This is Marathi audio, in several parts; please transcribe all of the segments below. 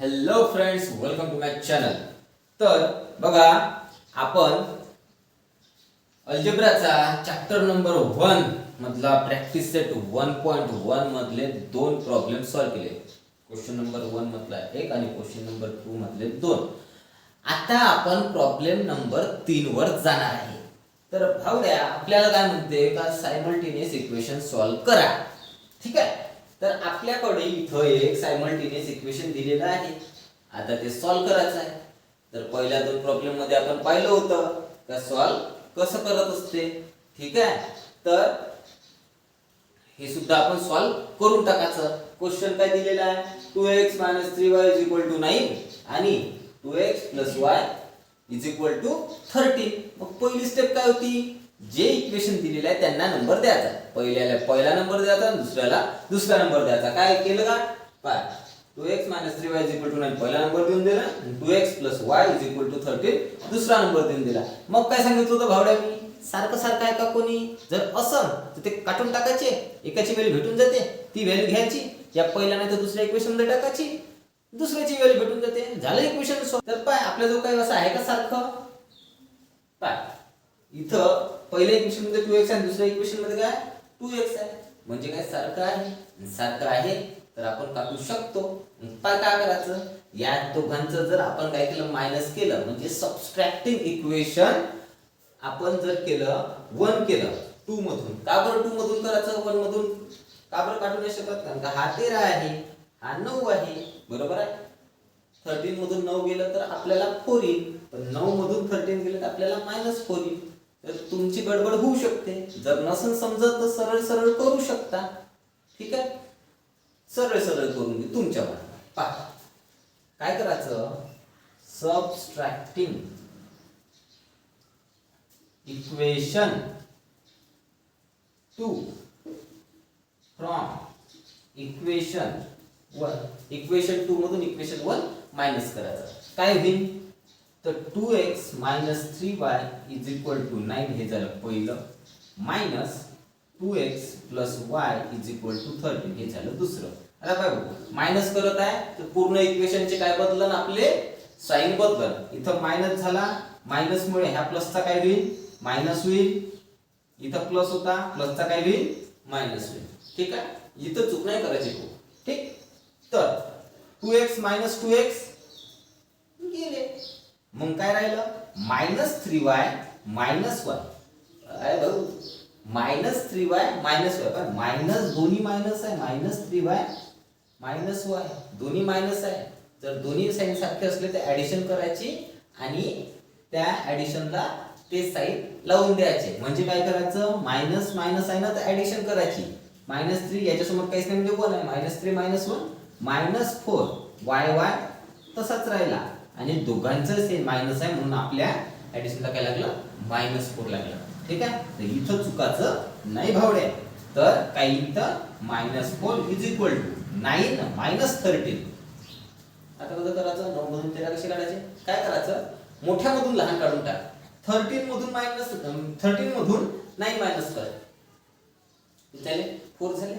Hello friends, welcome to my channel. तर बघा, आपण अल्जेब्राचा चॅप्टर नंबर 1 मधला प्रॅक्टिस सेट 1.1 मधले दोन प्रॉब्लेम सॉल्व्ह केले. क्वेश्चन नंबर 1 मधला एक आणि क्वेश्चन नंबर 2 मधले दोन. आता आपण प्रॉब्लेम नंबर 3 वर जाणार आहे. तर भाऊड्या आपल्याला काय म्हणते का सायमल्टेनियस इक्वेशन सॉल्व्ह करा. ठीक आहे. तर आपल्याकडे इथं एक सायमल्टेनियस इक्वेशन दिलेलं आहे. आता ते सॉल्व्ह करायचं आहे. तर पहिल्या दोन प्रॉब्लेम मध्ये आपण पाहिलं होतं का सॉल्व्ह कसं करत असते. ठीक आहे. तर हे सुद्धा आपण सॉल्व्ह करून टाकायचं. क्वेश्चन काय दिलेला आहे, 2x - 3y = 9 आणि 2x + y = 13. मग पहिली स्टेप काय होती, जे इक्वेशन दिलेले आहे त्यांना नंबर द्यायचा. पहिल्याला पहिला नंबर द्यायचा आणि दुसऱ्याला दुसरा नंबर द्यायचा. काय केलं का, पहा 2x - 3y = 9 पहिला नंबर देऊन दिला, 2x + y = 13 दुसरा नंबर देऊन दिला. मग काय सांगितलं होतं भावड्या मी, सारखं सारखं आहे का कोणी, जर असं तर ते काटून टाकायचे, एकाची व्हॅल्यू भेटून जाते, ती व्हॅल्यू घ्यायची, या पहिल्या नाही तर दुसऱ्या इक्वेशन मध्ये टाकायची, दुसऱ्याची व्हॅल्यू भेटून जाते, झालं इक्वेशन सॉल्व्ह. तर पाय आपल्या जो काही असं आहे का सारखं, पाय इथं पहिल्या इक्वेशन मध्ये 2x आणि दुसऱ्या इक्वेशन मध्ये काय 2x आहे, म्हणजे काय सारखं आहे. सारखं आहे तर आपण काटू शकतो. पाय काय करायचं, या दोघांचं जर आपण काय केलं मायनस केलं, म्हणजे सबट्रॅक्टिंग इक्वेशन आपण जर केलं 1 केलं 2 मधून. का बरं 2 मधून करायचं, 1 मधून का बरं काढू नाही शकत, कारण का हा 13 आहे, हा 9 आहे, बरोबर आहे. 13 मधून 9 गेलं तर आपल्याला 4 येईल, पण 9 मधून 13 गेलं तर आपल्याला -4 येईल. तर तुमची गडबड होऊ शकते. जर नसन समजत तर सरळ सरळ करू शकता. ठीक आहे, सरळ सरळ करून घे तुमच्या मनात. पहा काय करायचं, subtracting equation 2 from equation 1. Equation 2 मधून इक्वेशन 1 मायनस करायचं. काय होईल, तर 2x - 3y = 9 हे झालं पहिलं, मायनस 2x + y = 13 हे झालं दुसरं. आता काय मायनस करत आहे तर पूर्ण इक्वेशनचे काय बदलन, आपले साइन बदलन. इथं मायनस झाला, मायनस मुळे ह्या प्लसचा काय होईल, मायनस होईल. इथं प्लस होता, प्लसचा काय होईल, मायनस होईल. ठीक आहे, इथं चूक नाही करायची. ठीक, तर 2x - 2x गेले, मग काय राहिलं -3y - y. काय भाऊ, -3y - y, पण मायनस दोन्ही मायनस आहे, -3y - y दोन्ही मायनस आहे. जर दोन्ही साइन सारखे असले तर ऍडिशन करायची आणि त्या ऍडिशनला ते साइन लावून द्यायचे. म्हणजे काय करायचं, मायनस मायनस आहे ना तर ऍडिशन करायची. -3 याच्यासमोर काहीच नाही म्हणजे 1 आहे, -3 - 1 -4 y तसाच राहिला आणि दोघांचं सेम मायनस आहे म्हणून आपल्या ऍडिशनला काय लागलं, -4 लागलं. ठीक आहे, तर इथं चुकाचं नाही भावड्या. तर काही इथं -4 = 9 - 13. आता कसं करायचं, 9 मधून 13 कसे काढायचे, काय करायचं, मोठ्या मधून लहान काढून टाक. 13 मधून 9 मायनस कर, झाले 4 झाले.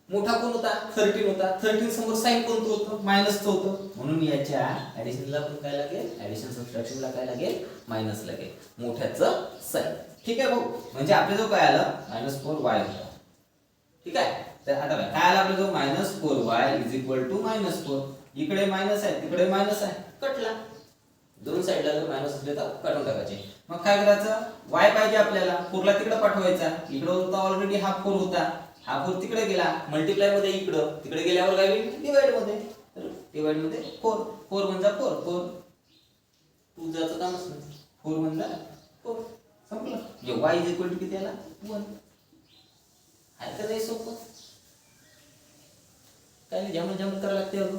मोठा कोण होता, 13 होता. 13 समोर साइन कोणतं होतं, मायनसचं होतं, म्हणून याच्या ऍडिशनला पण काय लागेल, ऍडिशन सबट्रॅक्शनला काय लागेल, मायनस लागेल, मोठ्याचं साइन. ठीक आहे भाऊ, म्हणजे आपल्या जो काय आलं -4y होता. ठीक आहे, तर आता काय आलं आपल्या जो -4y = -4. इकडे मायनस आहे, तिकडे मायनस आहे, कटला. दोन साइडला जर मायनस असले तर काढून टाकायचे. मग काय करायचं, y पाहिजे आपल्याला, 4 ला तिकडे पाठवायचा. इकडे होता ऑलरेडी हा 4 होता, हा 4 तिकडे गेला, मल्टिप्लाय मध्ये इकडं, तिकडे गेल्यावर काय होईल, डिवाइड मध्ये. तर डिवाइड मध्ये 4 4 म्हणजे 4 4 2 जायचं कामच नाही, 4 म्हणजे 4 संपलं. म्हणजे y = किती आला, 1. आहे का नाही सोपं, काय नाही जमा जमा करायला लागते. अगं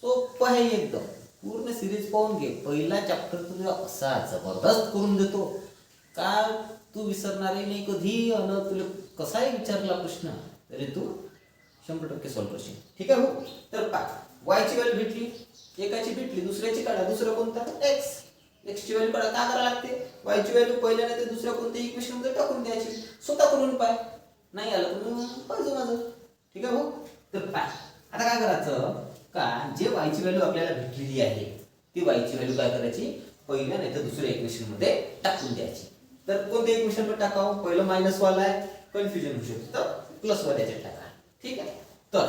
सोपं आहे एकदम. पूर्ण सिरीज पाहून घे. पहिला चॅप्टर तुला असा जबरदस्त करून देतो का तू विसरणारही नाही कधी, आणि तुला कसाही विचारला प्रश्न तरी तू 100% सॉल्व्ह करशील. ठीक आहे भाऊ, तर पहा y ची व्हॅल्यू भेटली, एकाची भेटली, दुसऱ्याची काढा. दुसरं कोणता, x ची व्हॅल्यू काढा. का करायला लागते, y ची व्हॅल्यू पहिल्या नाही तर दुसऱ्या कोणत्याही इक्वेशन मध्ये टाकून द्यायची. स्वतः करून पाय, नाही आलं तर पाहिजे माझं. ठीक आहे भाऊ, तर पहा आता काय करायचं, का जे y ची व्हॅल्यू आपल्याला भेटलेली आहे ती y ची व्हॅल्यू काय करायची, पहिल्या नाही तर दुसऱ्या इक्वेशन मध्ये टाकून द्यायची. तर कोणत्या इक्वेशन मध्ये टाकावं, पहिलं मायनस वाला आहे, कन्फ्युजन होऊ शकतं, तर प्लस वाला याच्यात टाका. ठीक आहे. तर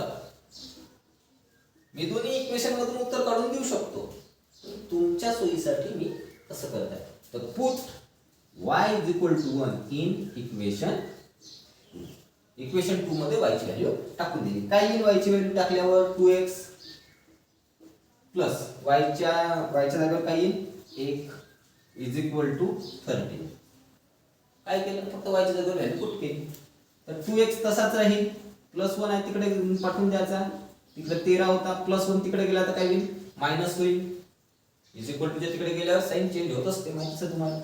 मी दोन्ही इक्वेशन मधून उत्तर काढून देऊ शकतो, तुमच्या सोयीसाठी मी असं करत आहे. तर put y is equal to 1 in equation 2 मध्ये y ची व्हॅल्यू टाकून दिली. काय येईल y ची व्हॅल्यू टाकल्यावर 2x प्लस y च्या जागेवर काय येईल 1 इज इक्वल टू 13. काय केलं, फक्त y च्या जागेवर व्हॅल्यू पुट केली. तर 2x तसाच राहील, प्लस 1 आहे तिकडे पाठवून द्यायचा, तिकडे 13 होता, प्लस 1 तिकडे गेला तर काय होईल, मायनस होईल. इज इक्वल टू तिकडे गेल्यावर साइन चेंज होत असते, माहितीच आहे तुम्हाला,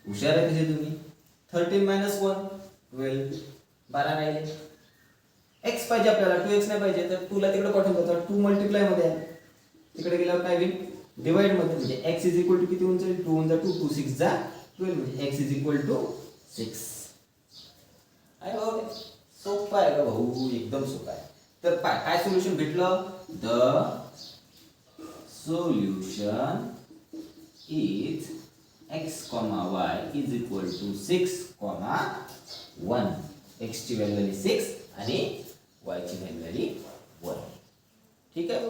हुशार आहे कसे तुम्ही. 13 मायनस 1 12, 12 राहिले. x पाहिजे आपल्याला, 2x नाही पाहिजे, तर 2 ला तिकडे पाठवून द्यायचा, 2 मल्टिप्लाय मध्ये आहे, तिकडे गेल्यावर काय होईल, डिवाइड मध्ये, म्हणजे x इज इक्वल टू किती होऊन जाईल, 2 होऊन जा 2 6 जा 12, म्हणजे x इज इक्वल टू 6. आहे भाऊ, सोपं आहे का भाऊ, एकदम सोपं आहे. तर काय सोल्युशन भेटलं, the solution is x, y is equal to 6, 1. x ची व्हॅल्यू आली 6 आणि y ची व्हॅल्यू आली 1. ठीक आहे.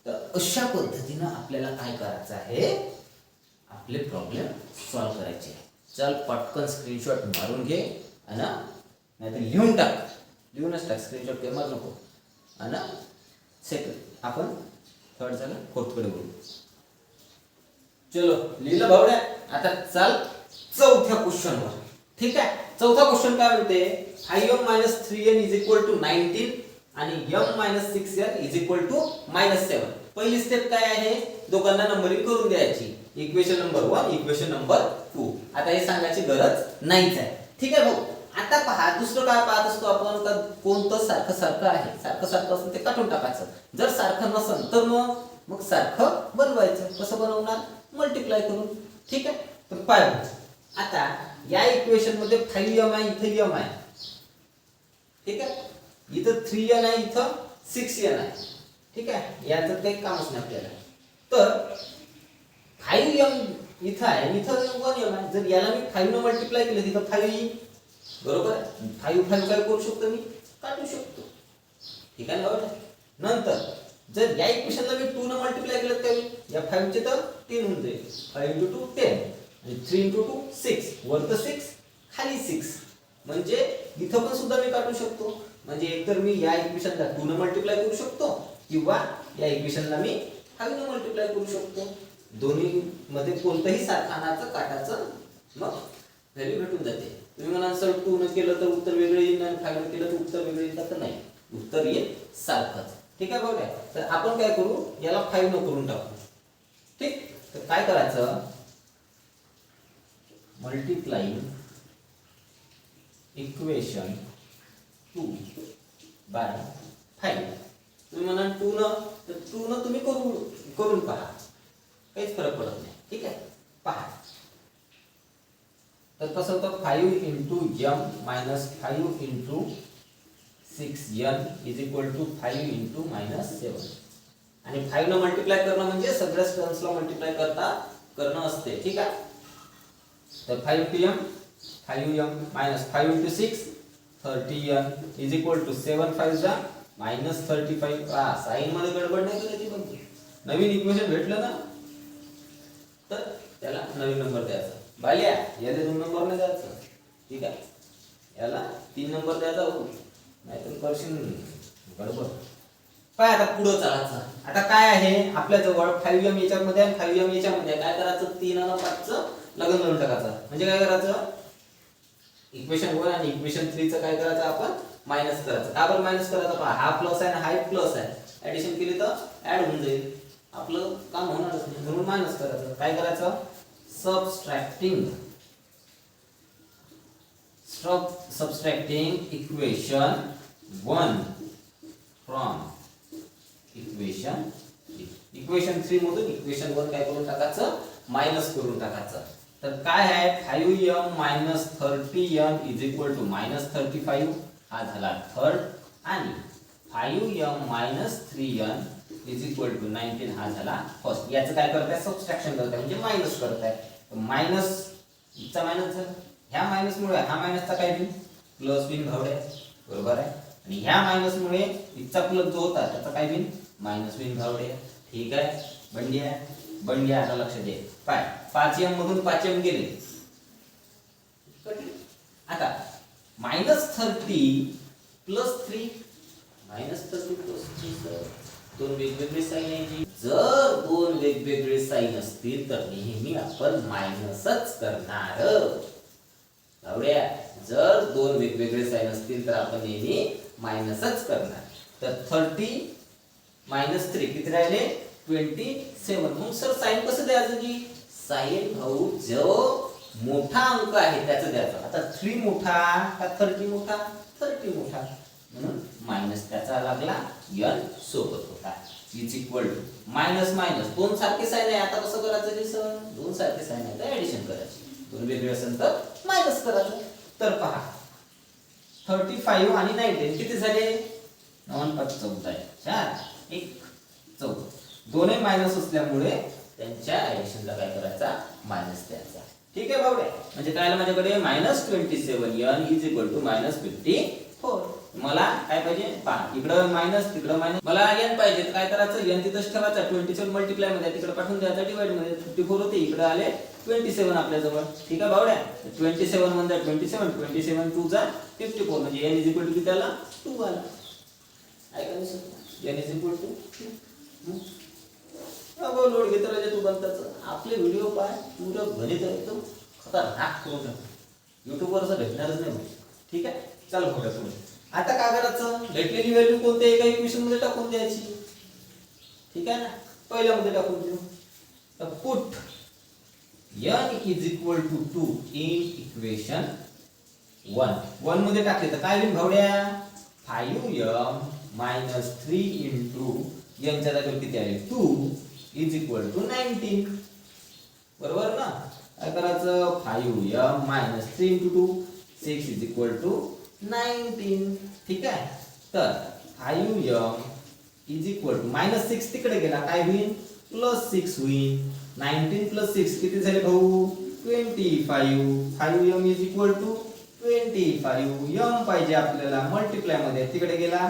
तर अशा पद्धतीनं आपल्याला काय करायचं आहे, आपले प्रॉब्लेम सॉल्व्ह करायचे. चल पटकन स्क्रीनशॉट मारून घे आणि नाही तर लिहून टाक, लिहूनच टाक, स्क्रीनशॉट काही मारू नको. आणि सेकंड आपण थर्ड झालं, फोर्थ कडे बोलू. चलो लिहिलं भावड्या. आता चाल चौथ्या क्वेश्चनवर. ठीक आहे. चौथा क्वेश्चन काय म्हणते, 5m - 3n is equal to 19 आणि m - 6n is equal to -7. पहिली स्टेप काय आहे, दोघांना नंबरिंग करून द्यायची. Equation number 1, equation number 2. आता हे सांगायची गरज नाहीच आहे. ठीक आहे भाऊ. आता पहा, दुसरं काय पाहत असतो आपण, का कोणतं सारखं सारखं आहे, सारखं सारखं असेल ते काढून टाकायचं. जर सारखं नसेल तर मग सारखं बनवायचं. कसं बनवणार, मल्टिप्लाय करून. ठीक आहे. तर पाय आता या इक्वेशन मध्ये 5m आहे, इथे m आहे. ठीक आहे. इथं 3n आहे, इथं 6n आहे. ठीक आहे. याचं काही कामच नाही आपल्याला. तर 5m इथं आहे आणि इथं 1m आहे. जर याला मी 5 ने मल्टिप्लाय केलं तिथं 5 येईल. बरोबर आहे. 5 काय करू शकतो, मी काढू शकतो. ठीक आहे ना. नंतर जर या इक्वेशनला मी 2 ने मल्टिप्लाय केलं तर या 5 चे तर 3 होऊन जाईल. 5 × 2 10 आणि 3 × 2 6. वरतं 6 खाली 6. म्हणजे इथं पण सुद्धा मी काढू शकतो. म्हणजे एकतर मी या इक्वेशनला 2 ने मल्टिप्लाय करू शकतो किंवा या इक्वेशनला मी 5 ने मल्टिप्लाय करू शकतो. दोन्ही मध्ये कोणतंही सारखानाचं काटाचं मग व्हॅल्यू भेटून जाते. तुम्ही म्हणाल सर 2 ने केलं तर उत्तर वेगळं येईल आणि 5 ने केलं तर उत्तर वेगळं येईल, तर नाही, उत्तर येईल सारखंच. ठीक आहे बघा. तर आपण काय करू, याला 5 न करून टाकू. ठीक. तर काय करायचं, मल्टिप्लाइंग इक्वेशन 2 बाय 5. तुम्ही म्हणाल 2 न, तर 2 न तुम्ही करून पहा, काहीच फरक पडत नाही. ठीक आहे. पहा, तर कसं होतं, 5 × m - 5 × 6n is equal to 5 × -7. आणि 5 न मल्टिप्लाय करणं म्हणजे सगळ्या टर्म्सला मल्टिप्लाय करणं असते. ठीक आहे. तर 5 × m 5m - 5 × 6 30n is equal to 7 5 जा -35. साइन मध्ये गडबड नाही करायची. पण नवीन इक्वेशन भेटलं ना, तर त्याला नवीन नंबर द्यायचा. बाल्या याला 2 नंबर नाही द्यायचं. ठीक आहे. याला 3 नंबर द्यायचा हो, नाहीतर करशील गडबड. काय आता पुढे चालायचं. आता काय आहे आपल्या जवळ 5m याच्यामध्ये आणि 5m याच्यामध्ये. काय करायचं, 3 आणि 5 चं लग्न करून टाकायचं. म्हणजे काय करायचं, इक्वेशन 1 आणि इक्वेशन 3 चं काय करायचं, आपण मायनस करायचं. का बरं मायनस करायचं, पहा हा प्लस आहे आणि हा प्लस आहे, ऍडिशन केली तर ऍड होऊन जाईल, आपलं काम होणारच नाही, म्हणून मायनस करायचं. काय करायचं, subtracting equation 1 from equation 3. Equation 3 मधून इक्वेशन 1 काय करून टाकायचं, मायनस करून टाकायचं. तर काय आहे, 5m - 30n is equal to -35. हा झाला थर्ड. आणि 5m - 3n is equal to 19 हा झाला फर्स्ट. याचं काय करताय सबट्रॅक्शन करताय म्हणजे मायनस करताय. मायनस चा मायनस झाला, ह्या मायनस मुळे हा मायनसचा काय होईल प्लस होईल भावड्या बरोबर आहे. आणि ह्या मायनस मुळे इथचा प्लस जो होता त्याचा काय होईल मायनस होईल भावड्या. ठीक आहे बंड्या बंड्या आता लक्ष दे. पाय 5m मधून 5m गेले. आता -30 प्लस 3 -30 प्लस 3 दोन वेगवेगळे साइन आहे. जर दोन वेगवेगळे साइन असतील तर नेहमी आपण मायनसच करणार. भावड्या जर दोन वेगवेगळे साइन असतील तर आपण नेहमी मायनसच करणार. तर 30 - 3 किती राहिले 27. मग सर साइन कसं द्यायचं की साइन भाऊ जो मोठा अंक आहे त्याचं द्यायचं. आता 3 मोठा का 30 मोठा 30 मोठा म्हणून मायनस त्याचा लागला n सोबत होता. Is equal to minus minus दोन सारखे साइन आहे. आता कसं करायचं जी सर दोन सारखे साइन आहे तर ऍडिशन करायची. दोन वेगळे असेल तर मायनस करायचं. तर पहा 35 आणि 19 किती झाले 9 5 14 4 1 14. दोन्ही मायनस असल्यामुळे त्यांच्या ऍडिशनला काय करायचा मायनस द्यायचा. ठीक आहे बावड्या. म्हणजे काय आलं माझ्याकडे -27n इज इक्वल टू -54. मला काय पाहिजे पहा इकडं मायनस तिकडं मायनस. मला n पाहिजे तर काय करायचं n तिथंच ठेवायचा. 27 मल्टिप्लाय मध्ये तिकडे पाठवून द्यायचा डिवाइड मध्ये 54 होते. इकडे आले 27 आपल्या जवळ. ठीक आहे बावड्या 27 मध्ये 27 2 जा 54 म्हणजे n इज इक्वल टू किती आला 2 आला. ऐका ना sir n is equal to अगो लोड घेत राहिले तू बनताच. आपले व्हिडिओ पाय पुरं गणित एकदम खतरनाक करून टाक. YouTube वर असं भेटणारच नाही. ठीक आहे चल पुढे पुढे. आता काय करायचं भेटलेली व्हॅल्यू कोणत्या एका इक्वेशन मध्ये टाकून द्यायची. ठीक आहे ना पहिल्या मध्ये टाकून देऊ. तर put n is equal to 2 in equation 1 मध्ये टाकले तर काय होईल भावड्या 5m - 3 इंटू n च्या जागेवर किती आले 2 इज इक्वल टू 19. बरोबर ना. काय करायचं 5m - 3 into 2 6 is equal to 19. ठीक आहे. तर 5m इज इक्वल टू -6 तिकडे गेला काय होईल +6 होईल. 19 + 6 किती झाले भाऊ 25. 5m is equal to 25. m पाहिजे आपल्याला मल्टिप्लाय मध्ये तिकडे गेला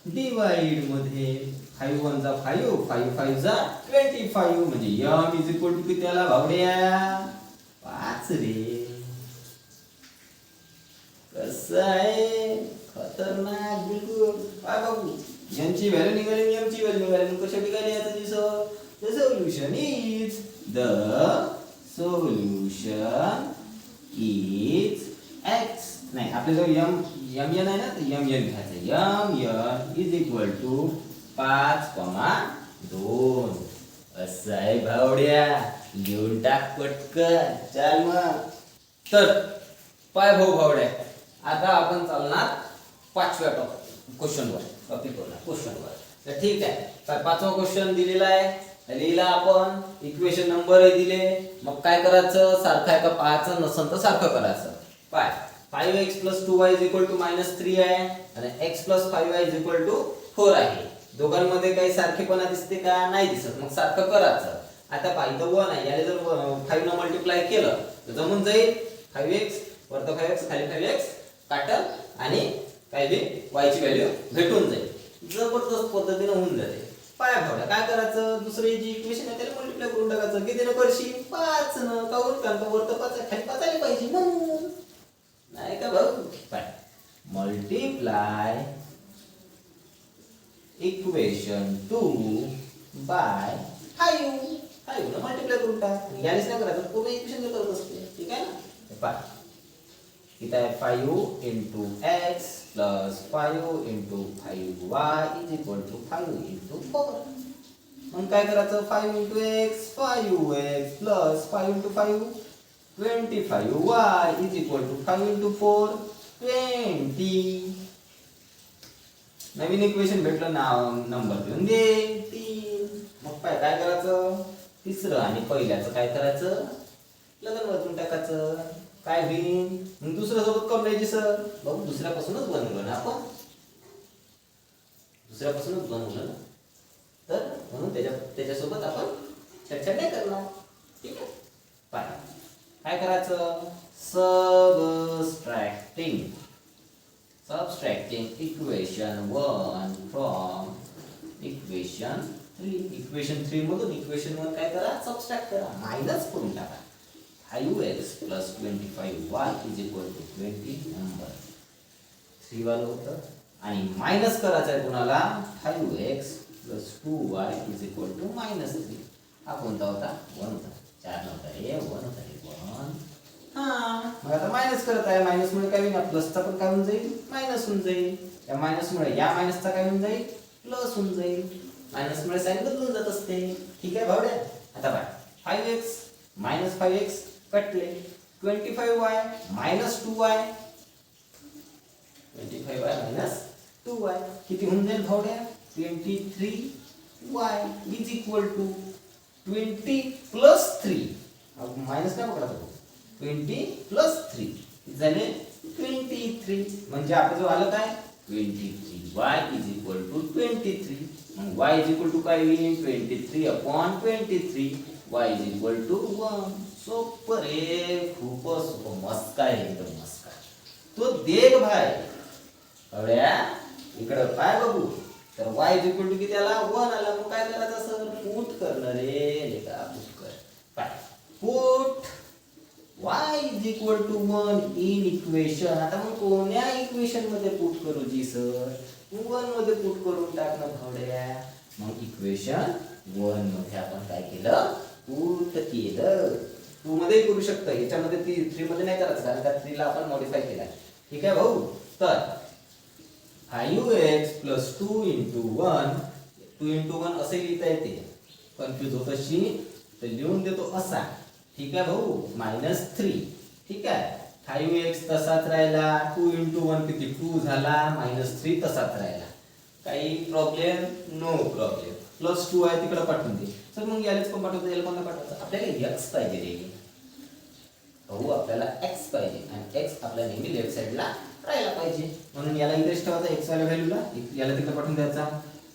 डिवाइड मध्ये. 5 1 जा 5 5 5 जा 25 म्हणजे m इज इक्वल टू किती आला भावड्या 5 रे. कसं आहे खतरनाक बिलकुल. काय बाबू यांची व्हॅल्यू निघाली एमची व्हॅल्यू निघाली कशा निघाली आता दिसो. The solution is x. नाही आपल्याजवळ m n आहे ना तर m n घ्यायचं. m n is equal to 5,2 असं आहे भावड्या. लिहून टाक पटकन. चल मग. तर पाय भाऊ भावड्या आता आपण चालणार 5व्या क्वेश्चनवर क्वेश्चनवर. तर ठीक आहे. तर 5वा क्वेश्चन दिलेला आहे लिहिला आपण. इक्वेशन नंबर दिले. मग काय करायचं सारखं आहे का पाहायचं नसेल तर सारखं करायचं. पाय 5x + 2y -3 आहे आणि x + 5y = 4 आहे. दोघांमध्ये काही सारखेपणा दिसते का नाही दिसत. मग सारखं करायचं. आता पाय इथं 1 आहे याला जर 5 न मल्टिप्लाय केलं तर जमून जाईल 5x वरती 5x खाली 5x काटल आणि काय होईल y ची व्हॅल्यू भेटून जाईल. जबरदस्त पद्धतीने होऊन जाते. पाय भावड्या काय करायचं दुसरी जी इक्वेशन आहे त्याला मल्टिप्लाय करून टाकायचं. कितीने करशील 5 न का वरती 5 खाली 5 आले पाहिजे म्हणून नाही का भाऊ. पाय मल्टिप्लाय इक्वेशन 2 बाय 5 न मल्टिप्लाय करून टाक. यानेच नाही करायचं पूर्ण इक्वेशन करत असते. ठीक आहे ना. पाय किती आहे 5 into x plus 5 into 5y is equal to 5 into 4. मग काय करायचं 5 into x 5x plus 5 into 5 25y is equal to 5 into 4 20. नवीन इक्वेशन भेटलं नाव नंबर देऊन दे 3. मग काय करायचं तिसरं आणि पहिल्याचं काय करायचं लगन वाचून टाकायचं. काय होईल मग दुसऱ्या सोबत कम द्यायची सर बघू दुसऱ्यापासूनच बनवलं ना आपण. दुसऱ्यापासूनच बनवलं ना. तर म्हणून त्याच्यासोबत आपण चर्चा नाही करणार. ठीक आहे. पहा काय करायचं, subtracting equation 1 from equation 3. Equation 3 मधून इक्वेशन 1 काय करा, सबट्रॅक्ट करा, मायनस करून टाका. 5x + 25y = 20 नंबर 3 वाला होतं आणि मायनस करायचं आहे कुणाला, 5x + 2y = -3. हा कोणता होता, 1 होता. 4 नव्हता रे, 1 होता रे, 1. मग आता मायनस करत आहे, मायनस मुळे काय होईल, प्लसचा पण काय होऊन जाईल, मायनस होऊन जाईल. या मायनस मुळे या मायनसचा काय होऊन जाईल, प्लस होऊन जाईल. मायनस मुळे साइन बदलून जात असते. ठीक आहे भावड्या. आता बघा 5x - 5x कटले, 25y - 2y, 25y - 2y किती होऊन जाईल भावड्या, 23y = 20 + 3. अब मायनस काय पकडतो, 20 + 3 झाले 23. म्हणजे आपलं जो आलं काय, 23y = 23. मग y = काय होईल, 23/23, y = 1. सोपं रे, खूपच सोपं, मस्त आहे, एकदम मस्त आहे. तो देख भाई अवड्या इकडं काय बघू, तर y = किती आला, 1 आला. मग काय करायचं सर, पुट करणं रे लेका, पुट कर. पाय पुट y = 1 इन इक्वेशन. आता मग कोण्या इक्वेशन मध्ये पुट करू जी सर, 1 मध्ये पुट करून टाकणं भावड्या. मग इक्वेशन 1 मध्ये आपण काय केलं, पुट केलं. 2 मध्ये करू शकता, याच्यामध्ये 3 मध्ये नाही करायचं, कारण का 3 ला आपण मॉडिफाय केला. ठीक आहे भाऊ. तर 5x + 2 × 1, 2 × 1 असे लिहिता येते. कन्फ्यूज होत अशी तर लिहून देतो असा. ठीक आहे भाऊ, -3. ठीक आहे. 5x तसाच राहिला, 2 × 1 किती, 2 झाला, -3 तसाच राहिला. काही प्रॉब्लेम, नो प्रॉब्लेम. +2 आहे तिकडे पाठवून दे. तर मग यालाच पण पाठवतो, याला पण नाही पाठवायचं. आपल्याला x पाहिजे रे भाऊ, आपल्याला x पाहिजे आणि x आपल्या नेहमी लेफ्ट साइडला राहायला पाहिजे. म्हणून याला इकडेच ठेवायचा, x वाल्या व्हॅल्यूला, याला तिकडे पाठवून द्यायचा.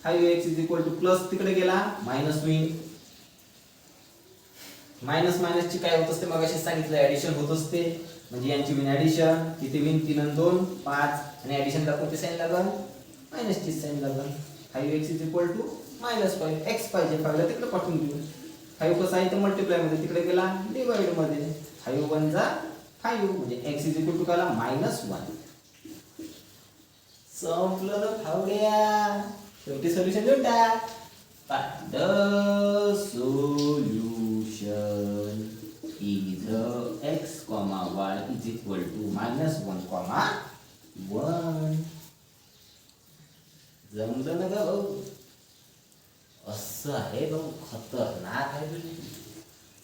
5x = प्लस तिकडे गेला, मायनस होईल. मायनस मायनसची काय होत असते, मगाशी सांगितलं, ऍडिशन होत असते. म्हणजे यांची विन ऍडिशन किती होईल, 3 आणि 2 5, आणि ऍडिशन ला कोणती साइन लागल, मायनसची साइन लागल. 5x = -5, x पाहिजे, 5 ला तिकडे पाठवून देऊ. 5 कसं आहे तर मल्टिप्लाय मध्ये, तिकडे गेला डिवाइड मध्ये. 5 1 जा 5, म्हणजे x = काय, -1. संपलं ना भावड्या, शेवटी सोल्युशन लिहून टाक. The solution is x, y = -1, 1. जमलं ना ग भाऊ, असं आहे भाऊ, खतरनाक आहे.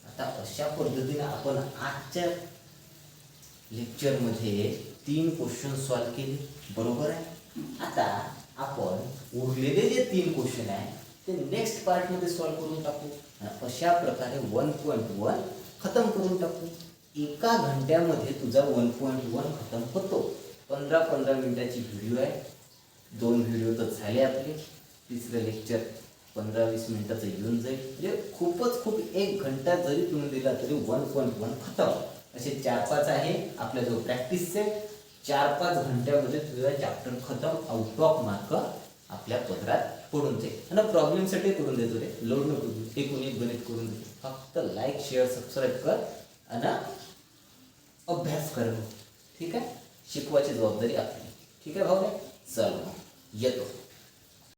आता अशा पद्धतीने आपण आजच्या लेक्चर मध्ये 3 क्वेश्चन सॉल्व केले, बरोबर आहे. आता आपण उरलेले जे 3 क्वेश्चन आहे ते नेक्स्ट पार्ट मध्ये सॉल्व करून टाकू. अशा प्रकारे 1.1 खतम करून टाकू. एका घंट्यामध्ये तुझा 1.1 खतम होतो. 15-15 मिनिटाची व्हिडिओ आहे. 2 व्हिडिओ तर झाले आपले. तिसरं लेक्चर 15-20 मिनिटाचं येऊन जाईल. म्हणजे खूपच खूप 1 घंटा जरी तुम्ही दिला तरी 1.1 खतम. असे 4-5 आहे आपला जो प्रॅक्टिस सेट. 4-5 घंट्यामध्ये तुझा चॅप्टर खतम. आउट ऑफ मार्क आपल्या पदरात पडून जाईल. आणि प्रॉब्लेमसाठी करून देतो रे, लोड नको घेऊ. एकूण एक गणित करून देतो. फक्त लाईक शेअर सबस्क्राईब कर आणि अभ्यास कर. ठीक आहे. शिकवायची जबाबदारी आपली. ठीक आहे भाऊ. चल येतो.